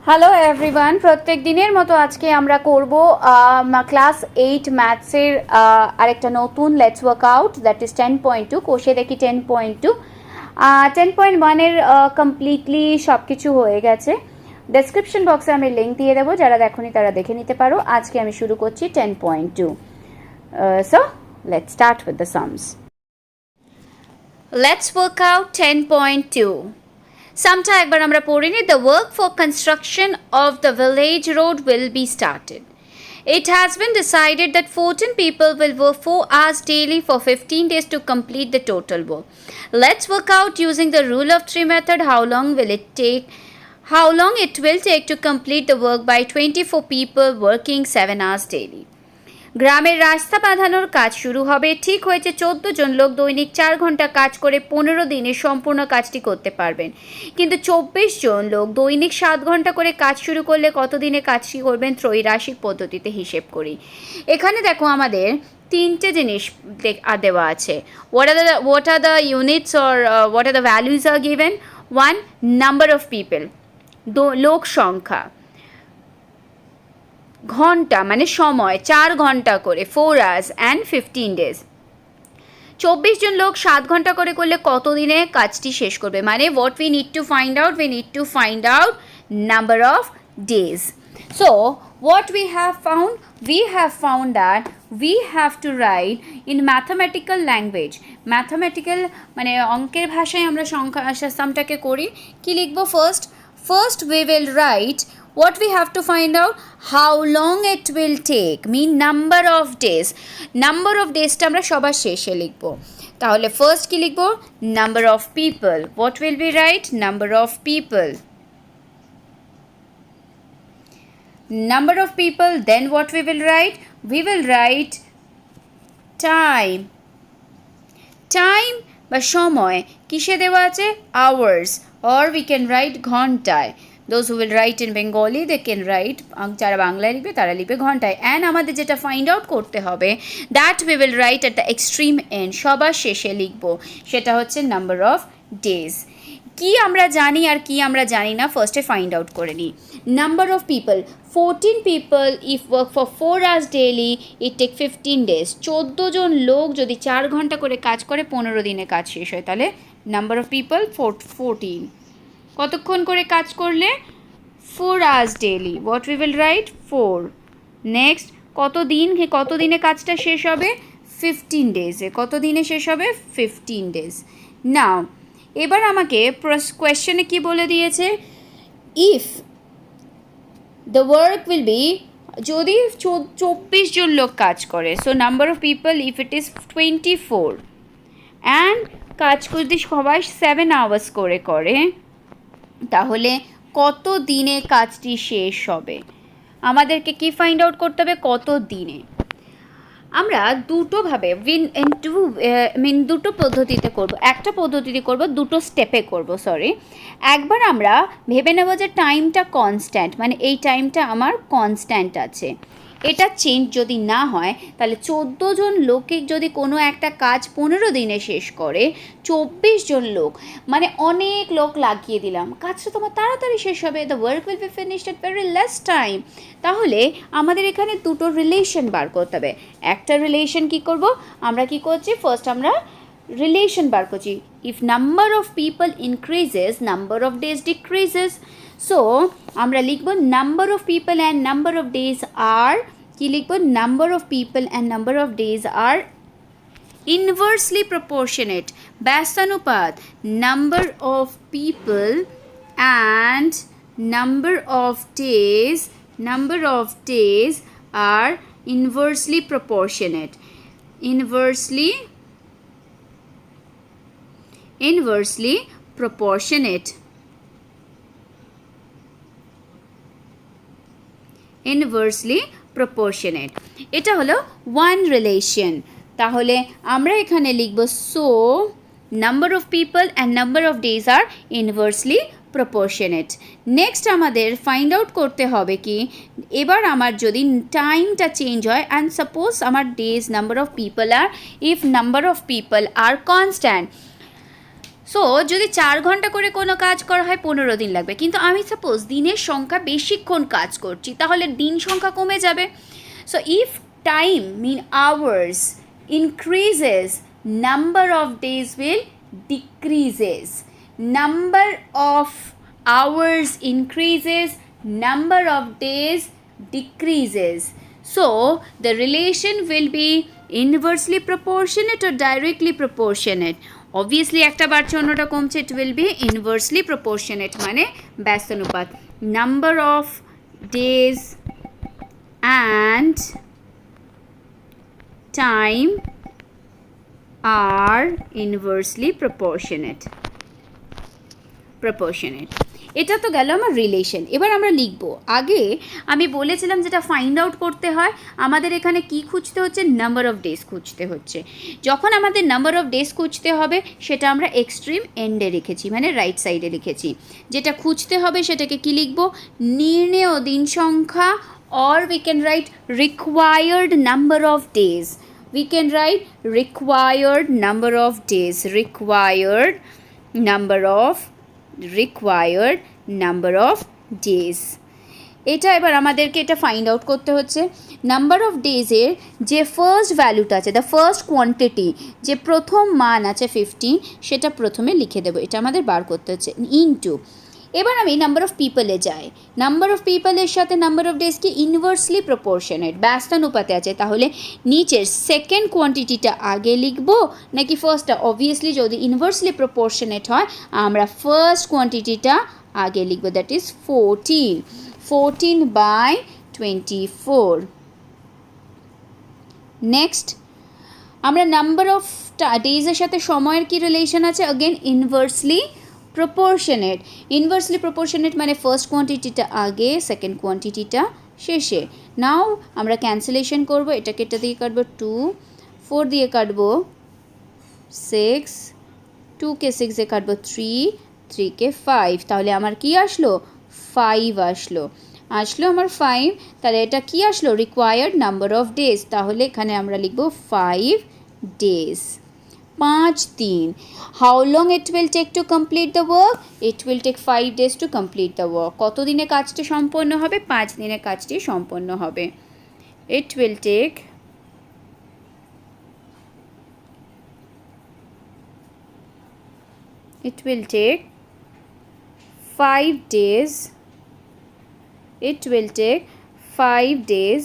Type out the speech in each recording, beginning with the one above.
Hello everyone, প্রত্যেক দিনের মতো আজকে আমরা করব ক্লাস 8 ম্যাথসের আরেকটা নতুন লেটস ওয়ার্কআউট দ্যাট ইজ 10.2 কোষে দেখি 10.2 10.1 এর কমপ্লিটলি সব কিছু হয়ে গেছে। ডেসক্রিপশন বক্সে আমি লিঙ্ক দিয়ে দেবো, যারা দেখোনি তারা দেখে নিতে পারো। আজকে আমি শুরু করছি 10.2। So let's start with the sums. Let's work out 10.2। সামটা একবার আমরা পড়ে নিই। The work for construction of the village road will be started. It has been decided that 14 people will work 4 hours daily for 15 days to complete the total work. Let's work out using the rule of 3 method how long it will take to complete the work by 24 people working 7 hours daily. গ্রামের রাস্তা বাঁধানোর কাজ শুরু হবে। ঠিক হয়েছে 14 জন লোক দৈনিক 4 ঘন্টা কাজ করে 15 দিনে সম্পূর্ণ কাজটি করতে পারবেন। কিন্তু 24 জন লোক দৈনিক 7 ঘন্টা করে কাজ শুরু করলে কত দিনে কাজটি করবেন ত্রৈরাশিক পদ্ধতিতে হিসেব করি। এখানে দেখো আমাদের তিনটে জিনিস দেওয়া আছে। what are the units or what are the values are given? 1 number of people, লোক সংখ্যা, ঘন্টা মানে সময় 4 ঘন্টা করে 4 hours and 15 days। 24 জন লোক 7 ঘন্টা করে করলে কত দিনে কাজটি শেষ করবে, মানে what we need to find out number of days. So what we have found that we have to write in mathematical language, mathematical মানে অঙ্কের ভাষায় আমরা সংখ্যা সামটাকে করি। কি লিখব? first we will write what we have to find out, how long it will take, mean number of days টা আমরা সবার শেষে লিখব। তাহলে ফার্স্ট কি লিখব? number of people. What will we write? number of people. Then what we will write? We will write time বা সময় কিসে দেওয়া আছে? hours, or we can write ঘন্টায়। Those who will write in Bengali they can write, যারা বাংলায় লিখবে তারা লিখবে ঘন্টায়। অ্যান্ড আমাদের যেটা ফাইন্ড আউট করতে হবে that we will write at the extreme end, সবার শেষে লিখব, সেটা হচ্ছে নাম্বার অফ ডেজ। কি আমরা জানি আর কি আমরা জানি না ফার্স্টে ফাইন্ড আউট করে নিই। Number of people 14 people if work for 4 hours daily it take 15 days। 14 জন লোক যদি 4 ঘন্টা করে কাজ করে 15 দিনে কাজ শেষ হয়, তাহলে নাম্বার অফ পিপল 14। কতক্ষণ করে কাজ করলে? 4 hours daily. What we will write? 4. Next কত দিনে কাজটা শেষ হবে? 15 days-এ। কত দিনে শেষ হবে? 15 days. নাও এবার আমাকে কোয়েশ্চেনে কি বলে দিয়েছে? If the work will be, যদি 24 জন লোক কাজ করে, so number of people if it is 24 and কাজ যদি সবাই 7 hours করে তাহলে কত দিনে কাজটি শেষ হবে? আমাদেরকে কি ফাইন্ড আউট করতে হবে? কত দিনে। আমরা দুটোভাবে দুটো পদ্ধতিতে করব। একটা পদ্ধতিতে করব, দুটো স্টেপে করব, একবার আমরা ভেবে নেব যে টাইমটা কনস্ট্যান্ট, মানে এই টাইমটা আমার কনস্ট্যান্ট আছে, এটা চেঞ্জ যদি না হয় তাহলে 14 জন লোকে যদি কোনো একটা কাজ 15 দিনে শেষ করে, 24 জন লোক মানে অনেক লোক লাগিয়ে দিলাম, কাজটা তোমার তাড়াতাড়ি শেষ হবে। The work will be finished at very less time. তাহলে আমাদের এখানে দুটো রিলেশন বার করতে হবে। একটা রিলেশন কি করব? আমরা কি করছি? ফার্স্ট আমরা রিলেশন বার করছি। If number of people increases number of days decreases. So আমরা লিখব number of people and number of days are, কি লিখব? Number of people and number of days are inversely proportionate, ব্যস্তানুপাত। Number of people and number of days are inversely proportionate. Inversely proportionate. এটা হলো one relation. তাহলে আমরা এখানে লিখব so number of people and number of days are inversely proportionate. Next আমাদের find out করতে হবে কি, এবার আমার যদি টাইমটা চেঞ্জ হয় অ্যান্ড সাপোজ আমার days number of people are, if number of people are constant, so যদি 4 ঘন্টা করে কোনো কাজ করা হয় 15 দিন লাগবে, কিন্তু আমি সাপোজ দিনের সংখ্যা বেশিক্ষণ কাজ করছি, তাহলে দিন সংখ্যা কমে যাবে। So if time mean hours increases, number of days will decreases. Number of hours increases, number of days decreases. So the relation will be inversely proportionate or directly proportionate. Obviously একটা বাড়ছে অন্যটা কমছে, it will be inversely proportionate মানে ব্যস্তানুপাত। Number of days and time are inversely proportionate. এটা তো গেল আমার relation. এবার আমরা লিখব, আগে আমি বলেছিলাম যেটা ফাইন্ড আউট করতে হয় আমাদের এখানে কি খুঁজতে হচ্ছে, নাম্বার অফ ডেজ খুঁজতে হচ্ছে। যখন আমাদের নাম্বার অফ ডেজ খুঁজতে হবে সেটা আমরা এক্সট্রিম এন্ডে রেখেছি, মানে রাইট সাইডে লিখেছি। যেটা খুঁজতে হবে সেটাকে কি লিখব, নির্ণেয় দিন সংখ্যা, or we can write required number of days. We can write required number of days, required number of days. এটা এবার আমাদেরকে এটা ফাইন্ড আউট করতে হচ্ছে। নাম্বার অফ ডেজের যে ফার্স্ট ভ্যালুটা আছে, দ্য ফার্স্ট কোয়ান্টিটি, যে প্রথম মান আছে 15, সেটা প্রথমে লিখে দেবো, এটা আমাদের বার করতে হচ্ছে, ইনটু। এবার আমি নাম্বার অফ পিপলে যাই, নাম্বার অফ পিপলের সাথে নাম্বার অফ ডেজ কি ইনভার্সলি প্রপোর্শনেট, ব্যস্তানুপাতে আছে, তাহলে নিচের সেকেন্ড কোয়ান্টিটিটা আগে লিখব নাকি ফার্স্টটা? অবভিয়াসলি যদি ইনভার্সলি প্রপোর্শনেট হয় আমরা ফার্স্ট কোয়ান্টিটিটা আগে লিখব, দ্যাট ইজ 14/24। নেক্সট আমরা নাম্বার অফ ডেজের সাথে সময়ের কি রিলেশন আছে, again inversely proportionate. Inversely proportionate মানে ফার্স্ট কোয়ান্টিটিটা আগে, সেকেন্ড কোয়ান্টিটিটা শেষে। নাও আমরা ক্যান্সেলেশন করব, এটাকে এটা দিয়ে কাটবো 2, 4 দিয়ে কাটবো 6, 2কে 6 দিয়ে কাটবো 3, 3কে 5, তাহলে আমার কি আসলো, 5 আসলো আমার 5। তাহলে এটা কি আসলো, রিকোয়ার্ড নাম্বার অফ ডেজ, তাহলে এখানে আমরা লিখব 5 days। 5-3, how long it will take to complete the work? It will take 5 days to complete the work. কত দিনে কাজটি সম্পন্ন হবে? 5 দিনে কাজটি সম্পন্ন হবে। It will take 5 days. It will take 5 days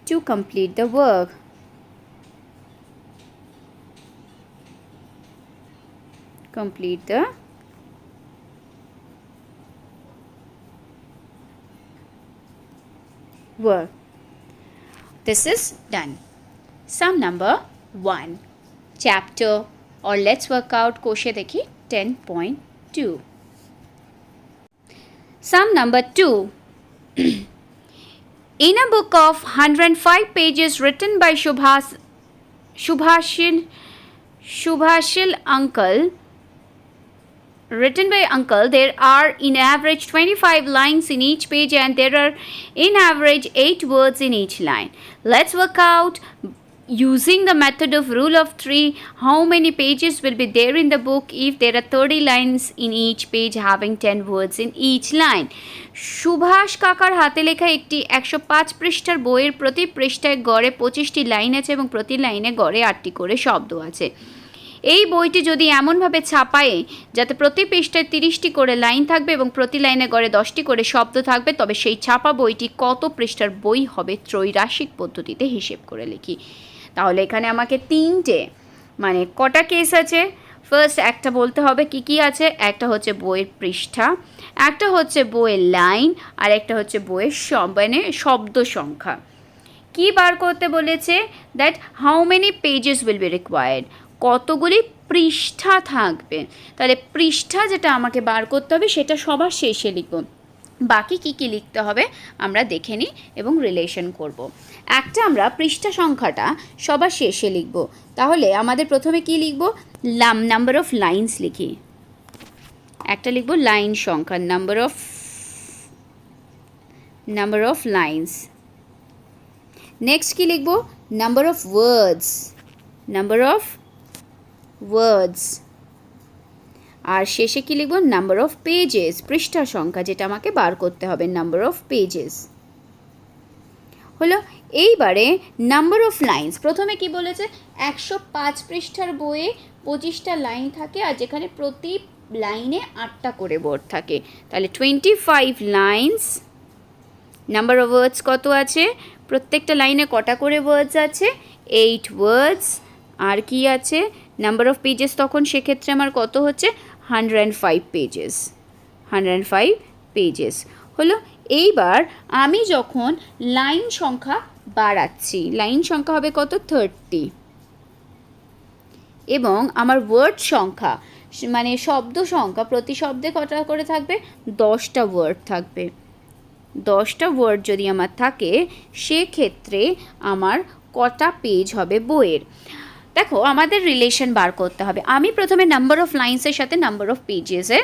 to complete the work. Complete the work. This is done. Sum number 1, chapter, or let's work out koshe dekhi 10.2. Sum number 2. In a book of 105 pages written by Subhashil Uncle, there are in average 25 lines in each page and there are in average 8 words in each line. Let's work out using the method of rule of 3 how many pages will be there in the book if there are 30 lines in each page having 10 words in each line. Subhash কাকার হাতে লেখা একটি 105 পৃষ্ঠার বইয়ের প্রতি পৃষ্ঠায় গড়ে 25টি line আছে এবং প্রতি লাইনে গড়ে 8টি করে শব্দ আছে। এই বইটি যদি এমনভাবে ছাপায় যাতে প্রতি পৃষ্ঠায় 30টি করে লাইন থাকবে এবং প্রতি লাইনে গড়ে 10টি করে শব্দ থাকবে, তবে সেই ছাপা বইটি কত পৃষ্ঠার বই হবে ত্রৈরাশিক পদ্ধতিতে হিসেব করে লিখি। তাহলে এখানে আমাকে 3টে মানে কটা কেস আছে, ফার্স্ট একটা বলতে হবে কি কি আছে, একটা হচ্ছে বইয়ের পৃষ্ঠা, একটা হচ্ছে বইয়ের লাইন, আর একটা হচ্ছে বইয়ের মানে শব্দ সংখ্যা। কি বার করতে বলেছে, that how many pages will be required, কতগুলি পৃষ্ঠা থাকবে। তাহলে পৃষ্ঠা যেটা আমাকে বার করতে হবে সেটা সবার শেষে লিখব, বাকি কি কি লিখতে হবে আমরা দেখে নিই এবং রিলেশন করব। একটা আমরা পৃষ্ঠা সংখ্যাটা সবার শেষে লিখব, তাহলে আমাদের প্রথমে কি লিখব, নাম্বার অফ লাইন্স লিখি, একটা লিখব লাইন সংখ্যা, নাম্বার অফ লাইন্স। নেক্সট কি লিখব, নাম্বার অফ ওয়ার্ডস, আর শেষে কী লিখব, নাম্বার অফ পেজেস, পৃষ্ঠা সংখ্যা, যেটা আমাকে বার করতে হবে, নাম্বার অফ পেজেস হলো। এইবারে নাম্বার অফ লাইন্স, প্রথমে কি বলেছে, 105 পৃষ্ঠার বইয়ে 25টা লাইন থাকে, আর যেখানে প্রতি লাইনে 8টা করে ওয়ার্ড থাকে, তাহলে 25 লাইন্স। নাম্বার অফ ওয়ার্ডস কত আছে, প্রত্যেকটা লাইনে কটা করে ওয়ার্ডস আছে, 8 ওয়ার্ডস। আর কি আছে, নাম্বার অফ পেজেস তখন সেক্ষেত্রে আমার কত হচ্ছে, 105 পেজেস, 105 পেজেস হলো। এইবার আমি যখন লাইন সংখ্যা বাড়াচ্ছি, লাইন সংখ্যা হবে কত, 30, এবং আমার ওয়ার্ড সংখ্যা মানে শব্দ সংখ্যা, প্রতি শব্দে কটা করে থাকবে, 10টা ওয়ার্ড থাকবে। 10টা ওয়ার্ড যদি আমার থাকে, সেক্ষেত্রে আমার কটা পেজ হবে বইয়ের। দেখো আমাদের রিলেশন বার করতে হবে। আমি প্রথমে নাম্বার অফ লাইন্সের সাথে নাম্বার অফ পেজেসের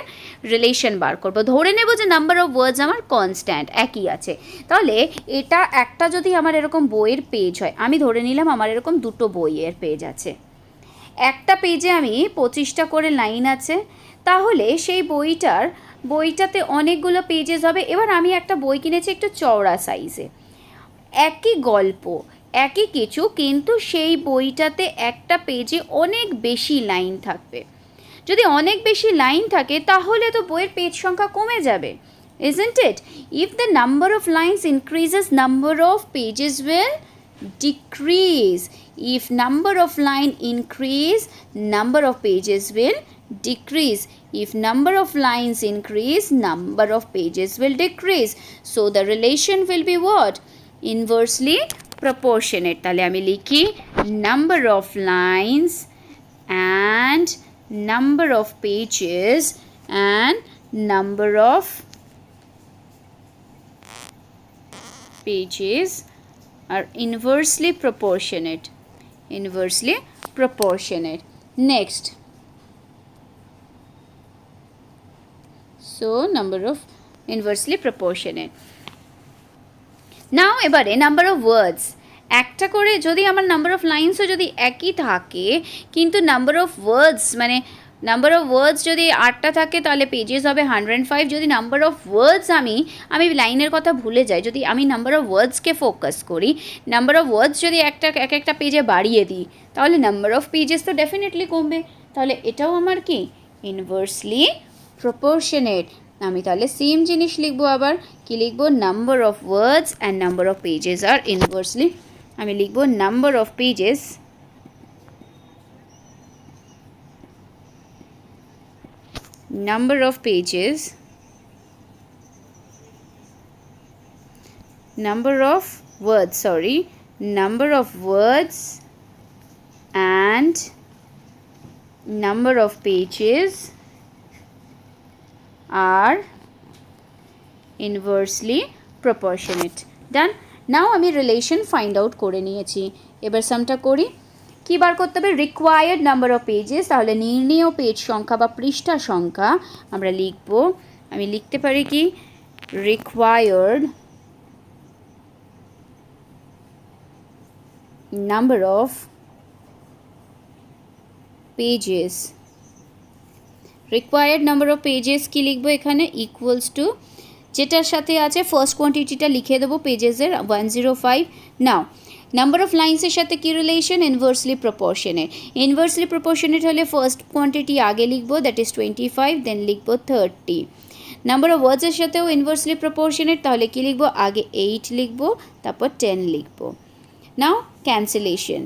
রিলেশন বার করব। ধরে নেব যে নাম্বার অফ ওয়ার্ডস আমার কনস্ট্যান্ট, একই আছে। তাহলে এটা একটা যদি আমার এরকম বইয়ের পেজ হয়, আমি ধরে নিলাম আমার এরকম দুটো বইয়ের পেজ আছে, একটা পেজে আমি 25টা করে লাইন আছে, তাহলে সেই বইটাতে অনেকগুলো পেজেস হবে। এবার আমি একটা বই কিনেছি একটু চওড়া সাইজে, একই গল্প, একই কিছু, কিন্তু সেই বইটাতে একটা পেজে অনেক বেশি লাইন থাকবে। যদি অনেক বেশি লাইন থাকে তাহলে তো বইয়ের পেজ সংখ্যা কমে যাবে, isn't it? If the number of lines increases, number of pages will decrease. If number of line increase, number of pages will decrease. If number of lines increase, number of pages will decrease. So the relation will be what? Inversely proportionate. তাহলে আমি লিখি number of lines and number of pages and number of pages are inversely proportionate. Inversely proportionate. Next. So number of inversely proportionate. নাও এবারে number of ওয়ার্ডস, একটা করে যদি আমার number of লাইন্সও যদি একই থাকে, কিন্তু নাম্বার অফ ওয়ার্ডস মানে নাম্বার অফ ওয়ার্ডস যদি 8টা থাকে তাহলে পেজেস হবে 105। যদি নাম্বার অফ ওয়ার্ডস আমি লাইনের কথা ভুলে যাই, যদি আমি নাম্বার অফ ওয়ার্ডসকে ফোকাস করি, নাম্বার অফ ওয়ার্ডস যদি এক একটা পেজে বাড়িয়ে দিই, তাহলে নাম্বার অফ পেজেস তো ডেফিনেটলি কমবে। তাহলে এটাও আমার কি, ইনভার্সলি প্রপোর্শনেট। আমি তাহলে সেম জিনিস লিখবো, আবার কি লিখবো, number of words and number of pages are inversely. আমি লিখবো number of pages number of pages, number of words, number of words and number of pages are inversely proportionate. Done. Now আমি relation find out করে নিয়েছি, এবার সামটা করি। কী বার করতে হবে, required number of pages, তাহলে নির্ণেয় পেজ সংখ্যা বা পৃষ্ঠা সংখ্যা আমরা লিখব। আমি লিখতে পারি কি, required number of pages, required number of pages কি লিখবো এখানে, ইকুয়ালস টু যেটার সাথে আছে ফার্স্ট কোয়ান্টিটিটা লিখে দেবো পেজেসের 105। নাও নাম্বার অফ লাইন্সের সাথে কী relation, inversely proportionate. Inversely proportionate হলে ফার্স্ট কোয়ান্টিটি আগে লিখবো, দ্যাট ইজ 25, দেন লিখবো 30। নাম্বার অফ ওয়ার্ডসের সাথেও ইনভার্সলি প্রপোর্শনেট, তাহলে কী লিখবো, আগে 8 লিখবো, তারপর 10 লিখবো। নাও ক্যান্সেলেশন,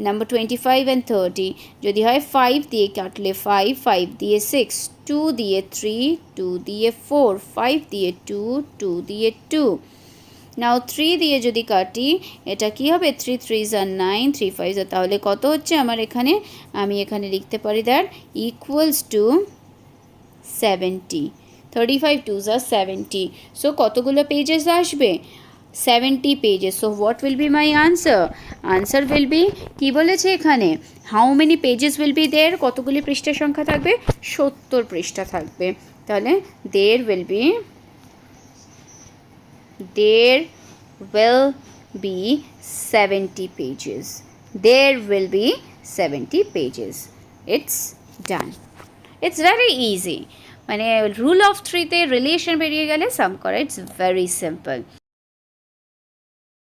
নাম্বার 25 অ্যান্ড 30 যদি হয় 5 দিয়ে কাটলে 5, 5 দিয়ে 6, 2 দিয়ে 3, 2 দিয়ে 4, 5 দিয়ে 2, 2 দিয়ে 2। নাও 3 দিয়ে যদি কাটি এটা কি হবে, 3 3s are 9, 3 5s are, তাহলে কত হচ্ছে আমার এখানে, আমি এখানে লিখতে পারি that equals to 70। 35 2s are 70। So কতগুলো পেজেস আসবে, 70 pages. So what will be my answer? Answer will be কি বলেছে এখানে, how many pages will be there, কতগুলি পৃষ্ঠা সংখ্যা থাকবে, 70 পৃষ্ঠা থাকবে। তাহলে there will be 70 pages. There will be 70 pages. It's done. It's very easy, মানে রুল অফ থ্রিতে রিলেশন বেরিয়ে গেলে সাম করা ইটস ভেরি সিম্পল।